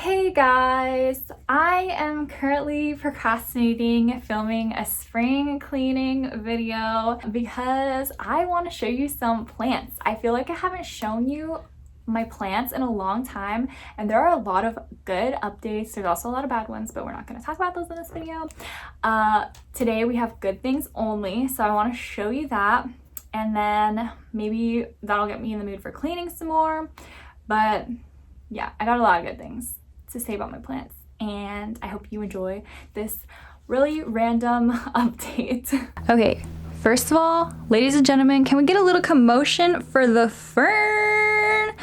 Hey guys, I am currently procrastinating filming a spring cleaning video because I want to show you some plants. I feel like I haven't shown you my plants in a long time, and there are a lot of good updates. There's also a lot of bad ones, but we're not going to talk about those in this video. Today we have good things only, so I want to show you that, and then maybe that'll get me in the mood for cleaning some more. But yeah, I got a lot of good things to say about my plants, and I hope you enjoy this really random update. Okay, first of all, ladies and gentlemen, can we get a little commotion for the fern?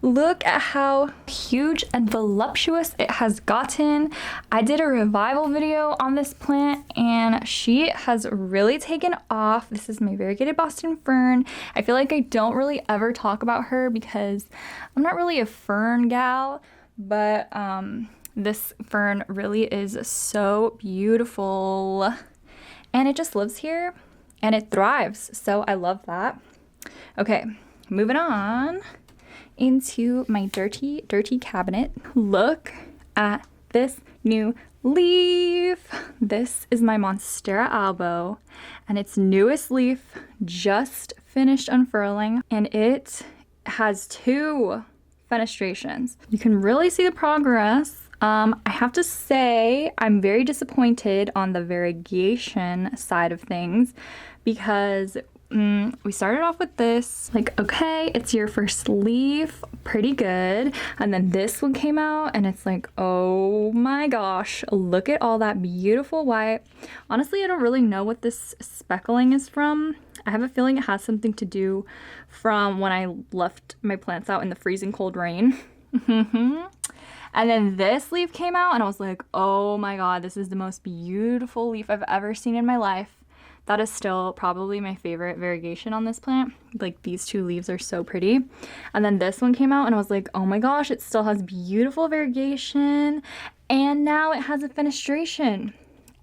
Look at how huge and voluptuous it has gotten. I did a revival video on this plant and she has really taken off. This is my variegated Boston fern. I feel like I don't really ever talk about her because I'm not really a fern gal, but this fern really is so beautiful, and it just lives here and it thrives, so I love that. Okay, moving on into my dirty cabinet. Look at this new leaf. This is my Monstera Albo, and its newest leaf just finished unfurling, and it has 2 fenestrations. You can really see the progress. I have to say I'm very disappointed on the variegation side of things because we started off with this, like, okay, it's your first leaf, pretty good, and then this one came out and it's like, oh my gosh, look at all that beautiful white. Honestly, I don't really know what this speckling is from. I have a feeling it has something to do from when I left my plants out in the freezing cold rain. And then this leaf came out and I was like, oh my god, this is the most beautiful leaf I've ever seen in my life. That is still probably my favorite variegation on this plant. Like, these 2 leaves are so pretty. And then this one came out and I was like, oh my gosh, it still has beautiful variegation. And now it has a fenestration.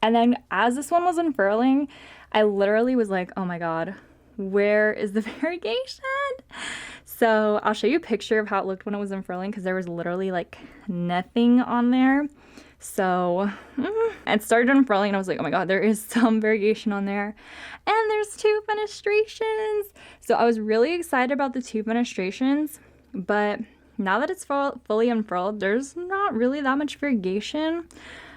And then as this one was unfurling, I literally was like, oh my god, where is the variegation? So I'll show you a picture of how it looked when it was unfurling because there was literally like nothing on there. So it started unfurling and I was like, oh my god, there is some variegation on there. And there's 2 fenestrations. So I was really excited about the 2 fenestrations, but now that it's fully unfurled, there's not really that much variegation.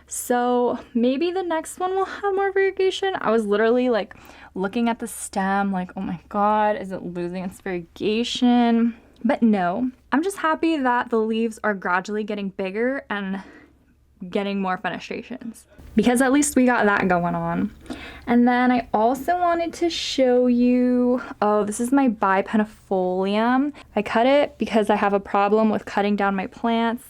So maybe the next one will have more variegation. I was literally like looking at the stem like, oh my god, is it losing its variegation? But no, I'm just happy that the leaves are gradually getting bigger and getting more fenestrations, because at least we got that going on. And then I also wanted to show you, oh, this is my bipennifolium. I cut it because I have a problem with cutting down my plants,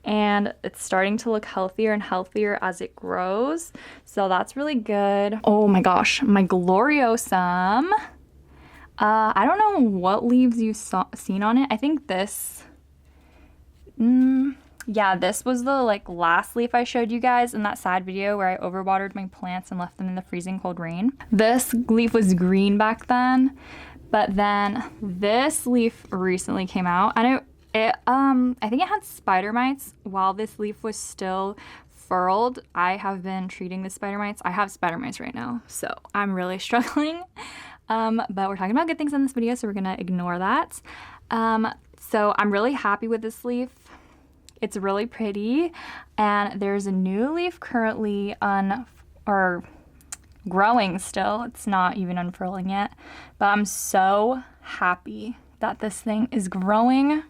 and it's starting to look healthier and healthier as it grows, so that's really good. Oh my gosh, my gloriosum. I don't know what leaves you've seen on it. I think this, yeah, this was the like last leaf I showed you guys in that side video where I overwatered my plants and left them in the freezing cold rain. This leaf was green back then, but then this leaf recently came out, and I think it had spider mites while this leaf was still furled. I have been treating the spider mites. I have spider mites right now, so I'm really struggling. But we're talking about good things in this video, so we're gonna ignore that. So I'm really happy with this leaf. It's really pretty, and there's a new leaf currently growing still. It's not even unfurling yet, but I'm so happy that this thing is growing.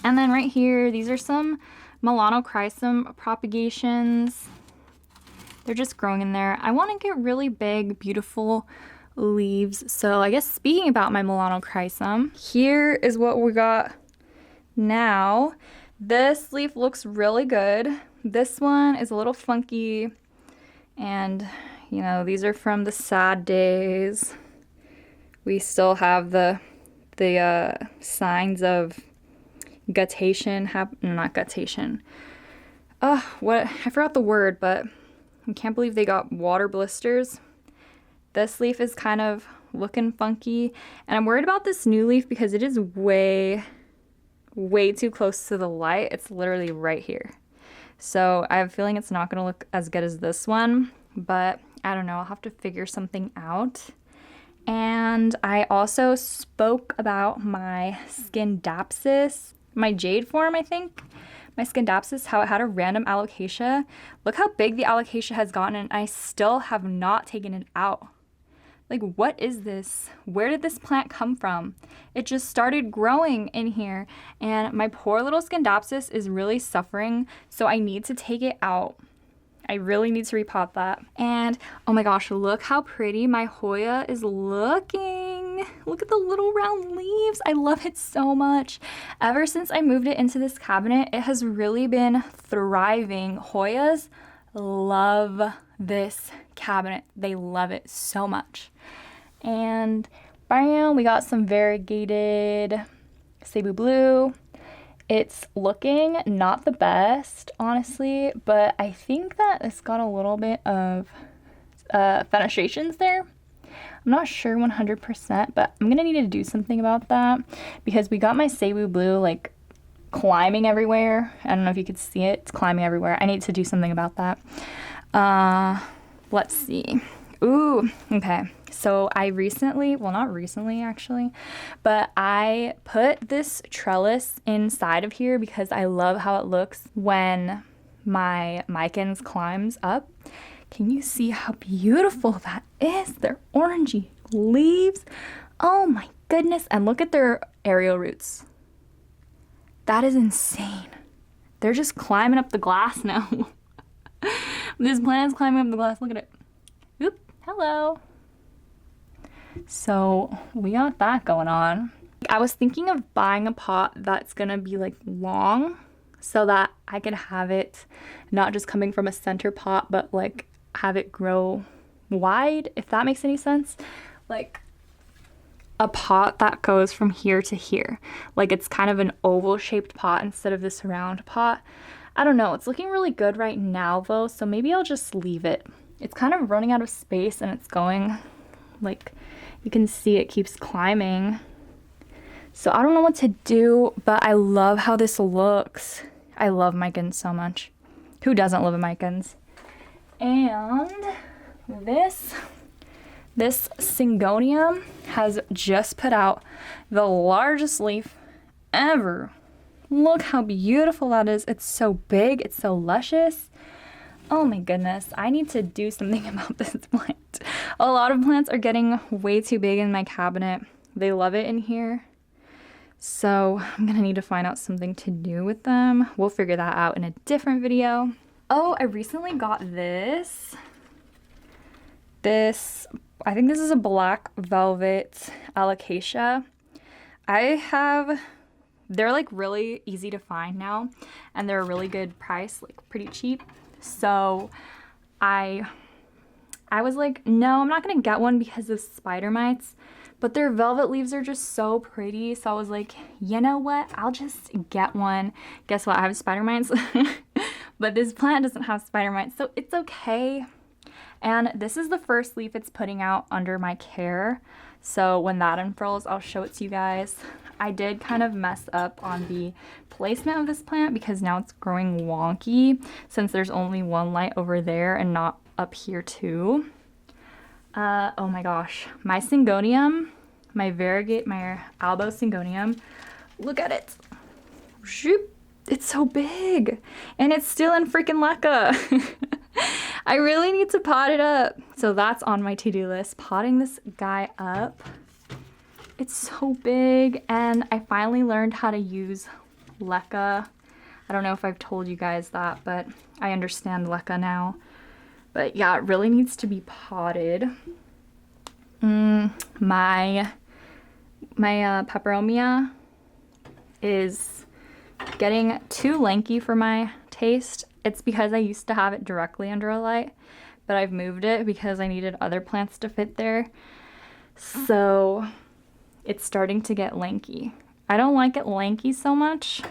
And then right here, these are some melanochrysum propagations. They're just growing in there. I want to get really big, beautiful leaves. So I guess speaking about my melanochrysum, here is what we got now. This leaf looks really good. This one is a little funky, and you know, these are from the sad days. We still have the signs of guttation, not guttation. What, I forgot the word, but I can't believe they got water blisters. This leaf is kind of looking funky, and I'm worried about this new leaf because it is way way too close to the light. It's literally right here. So I have a feeling it's not going to look as good as this one, but I don't know. I'll have to figure something out. And I also spoke about my Scindapsus, my jade form, I think. My Scindapsus, how it had a random alocasia. Look how big the alocasia has gotten, and I still have not taken it out. Like, what is this? Where did this plant come from? It just started growing in here, and my poor little Scindapsus is really suffering, so I need to take it out. I really need to repot that. And oh my gosh, look how pretty my Hoya is looking. Look at the little round leaves. I love it so much. Ever since I moved it into this cabinet, it has really been thriving. Hoyas love this cabinet. They love it so much. And bam, we got some variegated Cebu blue. It's looking not the best, honestly, but I think that it's got a little bit of fenestrations there. I'm not sure 100%, but I'm gonna need to do something about that because we got my Cebu blue like climbing everywhere. I don't know if you could see it. It's climbing everywhere. I need to do something about that. Let's see. Ooh, okay. So I recently, well, not recently actually, but I put this trellis inside of here because I love how it looks when my micans climbs up. Can you see how beautiful that is? They're orangey leaves. Oh my goodness. And look at their aerial roots. That is insane. They're just climbing up the glass now. This plant is climbing up the glass. Look at it. Oop, hello. So we got that going on. I was thinking of buying a pot that's gonna be like long so that I could have it not just coming from a center pot, but like have it grow wide, if that makes any sense. Like a pot that goes from here to here. Like it's kind of an oval shaped pot instead of this round pot. I don't know, it's looking really good right now though, so maybe I'll just leave it. It's kind of running out of space and it's going, like, you can see it keeps climbing. So I don't know what to do, but I love how this looks. I love micans so much. Who doesn't love a micans? And this Syngonium has just put out the largest leaf ever. Look how beautiful that is. It's so big, it's so luscious. Oh my goodness, I need to do something about this plant. A lot of plants are getting way too big in my cabinet. They love it in here. So I'm gonna need to find out something to do with them. We'll figure that out in a different video. Oh, I recently got this. I think this is a black velvet Alocasia. They're like really easy to find now and they're a really good price, like pretty cheap. So I was like, no, I'm not gonna get one because of spider mites, but their velvet leaves are just so pretty. So I was like, you know what? I'll just get one. Guess what? I have spider mites, but this plant doesn't have spider mites, so it's okay. And this is the first leaf it's putting out under my care. So when that unfurls, I'll show it to you guys. I did kind of mess up on the placement of this plant because now it's growing wonky since there's only one light over there and not up here too. Oh my gosh, my Syngonium, my Albo Syngonium, look at it. It's so big and it's still in freaking leca. I really need to pot it up. So that's on my to-do list, potting this guy up. It's so big and I finally learned how to use leca. I don't know if I've told you guys that, but I understand leca now. But yeah, it really needs to be potted. My Peperomia is getting too lanky for my taste. It's because I used to have it directly under a light, but I've moved it because I needed other plants to fit there. So it's starting to get lanky. I don't like it lanky so much,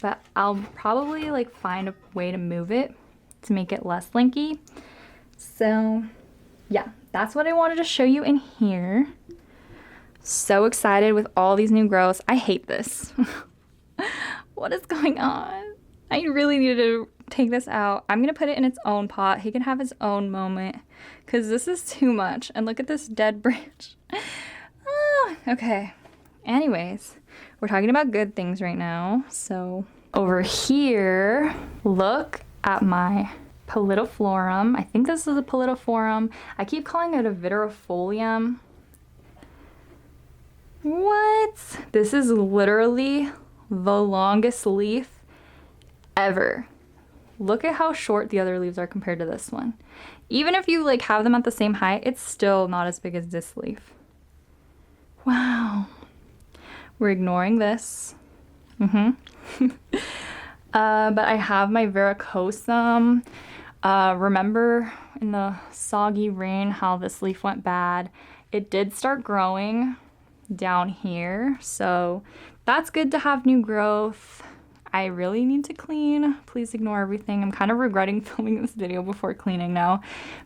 but I'll probably like find a way to move it to make it less lanky. So yeah, that's what I wanted to show you in here. So excited with all these new growths. I hate this. What is going on? I really need to take this out. I'm gonna put it in its own pot. He can have his own moment because this is too much. And look at this dead branch. Okay. Anyways, we're talking about good things right now. So over here, look at my pallidiflorum. I think this is a pallidiflorum. I keep calling it a verrucosum. What? This is literally the longest leaf ever. Look at how short the other leaves are compared to this one. Even if you like have them at the same height, it's still not as big as this leaf. Wow. We're ignoring this. But I have my verrucosum. Remember in the soggy rain how this leaf went bad? It did start growing down here, so that's good to have new growth. I really need to clean. Please ignore everything. I'm kind of regretting filming this video before cleaning now,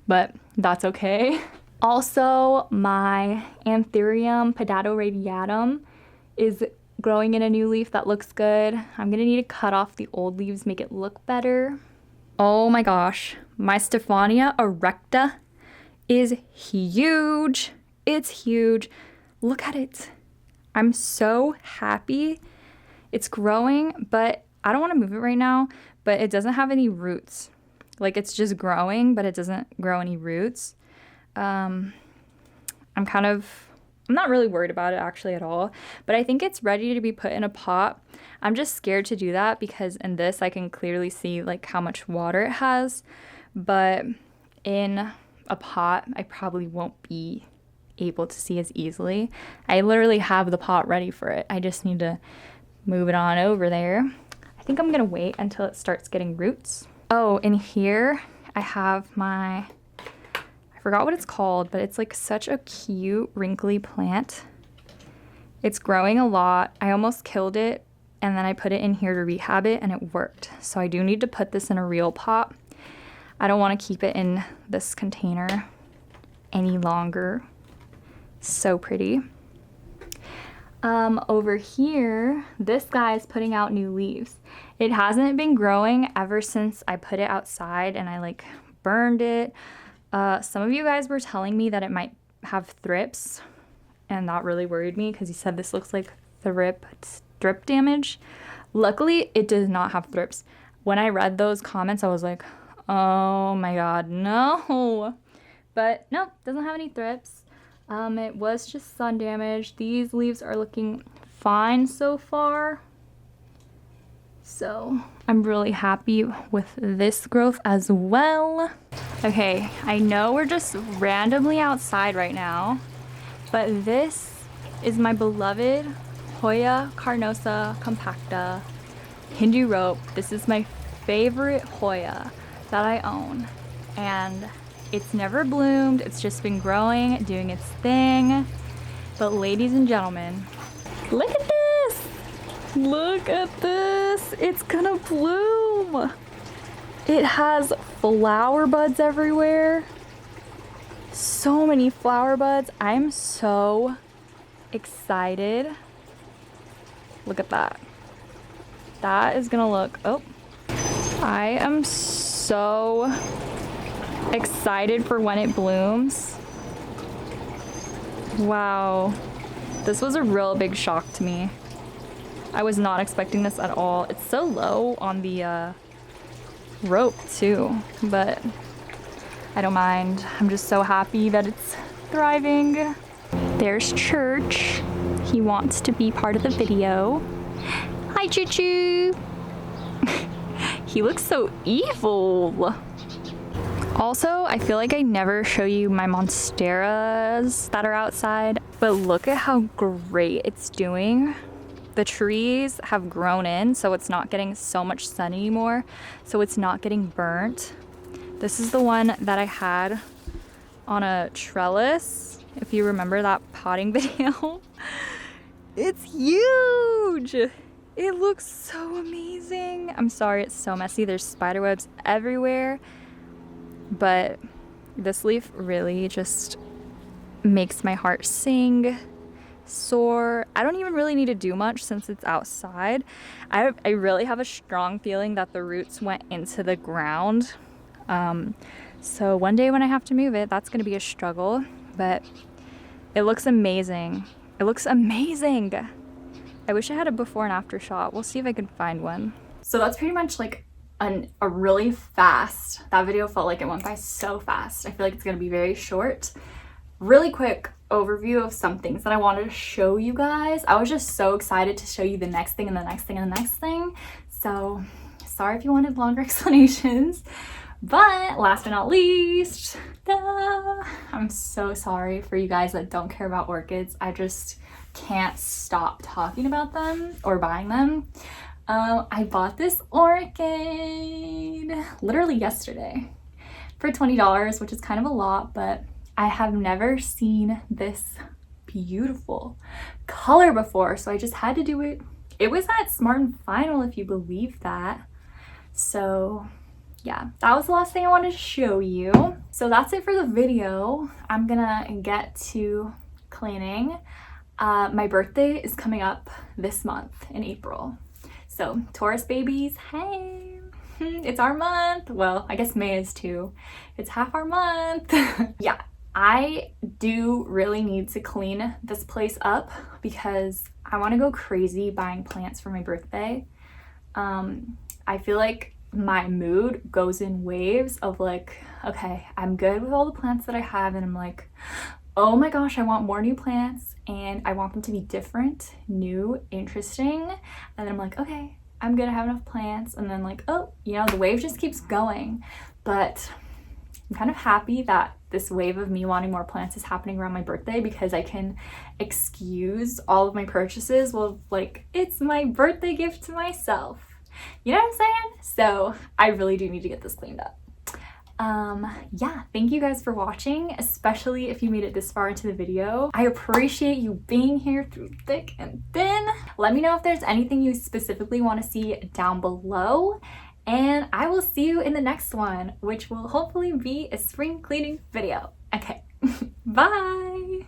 but that's okay. Also, my Anthurium Pedatoradiatum is growing in a new leaf that looks good. I'm gonna need to cut off the old leaves, make it look better. Oh my gosh, my Stephania erecta is huge. It's huge. Look at it. I'm so happy. It's growing, but I don't want to move it right now, but it doesn't have any roots. Like it's just growing, but it doesn't grow any roots. I'm not really worried about it actually at all, but I think it's ready to be put in a pot. I'm just scared to do that because in this I can clearly see like how much water it has, but in a pot I probably won't be able to see as easily. I literally have the pot ready for it. I just need to move it on over there. I think I'm gonna wait until it starts getting roots. Oh, in here I have my, I forgot what it's called, but it's like such a cute wrinkly plant. It's growing a lot. I almost killed it and then I put it in here to rehab it and it worked. So I do need to put this in a real pot. I don't want to keep it in this container any longer. So pretty. Over here, this guy is putting out new leaves. It hasn't been growing ever since I put it outside and I like burned it. Some of you guys were telling me that it might have thrips, and that really worried me because you said this looks like thrip damage. Luckily, it does not have thrips. When I read those comments, I was like, oh my god, no. But no, doesn't have any thrips. It was just sun damage. These leaves are looking fine so far. So I'm really happy with this growth as well. Okay, I know we're just randomly outside right now, but this is my beloved Hoya carnosa compacta Hindu rope. This is my favorite Hoya that I own, and it's never bloomed. It's just been growing, doing its thing. But ladies and gentlemen, look at this. Look at this. It's gonna bloom. It has flower buds everywhere. So many flower buds. I'm so excited. Look at that. That is gonna look, oh. I am so excited for when it blooms. Wow. This was a real big shock to me. I was not expecting this at all. It's so low on the rope too, but I don't mind. I'm just so happy that it's thriving. There's Church. He wants to be part of the video. Hi, Choo-choo. He looks so evil. Also, I feel like I never show you my monsteras that are outside, but look at how great it's doing. The trees have grown in, so it's not getting so much sun anymore, so it's not getting burnt. This is the one that I had on a trellis, if you remember that potting video. It's huge! It looks so amazing. I'm sorry it's so messy. There's spider webs everywhere. But this leaf really just makes my heart sing. sore. I don't even really need to do much since it's outside. I really have a strong feeling that the roots went into the ground. So one day when I have to move it, that's gonna be a struggle, but it looks amazing. It looks amazing. I wish I had a before and after shot. We'll see if I can find one. So that's pretty much like a really fast, that video felt like it went by so fast. I feel like it's gonna be very short. Really quick overview of some things that I wanted to show you guys. I was just so excited to show you the next thing and the next thing and the next thing. So sorry if you wanted longer explanations, but last but not least, I'm so sorry for you guys that don't care about orchids. I just can't stop talking about them or buying them. I bought this orchid literally yesterday for $20, which is kind of a lot, but I have never seen this beautiful color before, so I just had to do it. It was at Smart and Final, if you believe that. So yeah, that was the last thing I wanted to show you. So that's it for the video. I'm gonna get to cleaning. My birthday is coming up this month in April. So Taurus babies, hey, it's our month. Well, I guess May is too. It's half our month. Yeah, I do really need to clean this place up because I want to go crazy buying plants for my birthday. I feel like my mood goes in waves of like, okay, I'm good with all the plants that I have, and I'm like, oh my gosh, I want more new plants and I want them to be different, new, interesting. And then I'm like, okay, I'm gonna have enough plants. And then like, oh, you know, the wave just keeps going. But I'm kind of happy that this wave of me wanting more plants is happening around my birthday because I can excuse all of my purchases. Well, like, it's my birthday gift to myself. You know what I'm saying? So I really do need to get this cleaned up. Yeah, thank you guys for watching, especially if you made it this far into the video. I appreciate you being here through thick and thin. Let me know if there's anything you specifically want to see down below, and I will see you in the next one, which will hopefully be a spring cleaning video. Okay, bye!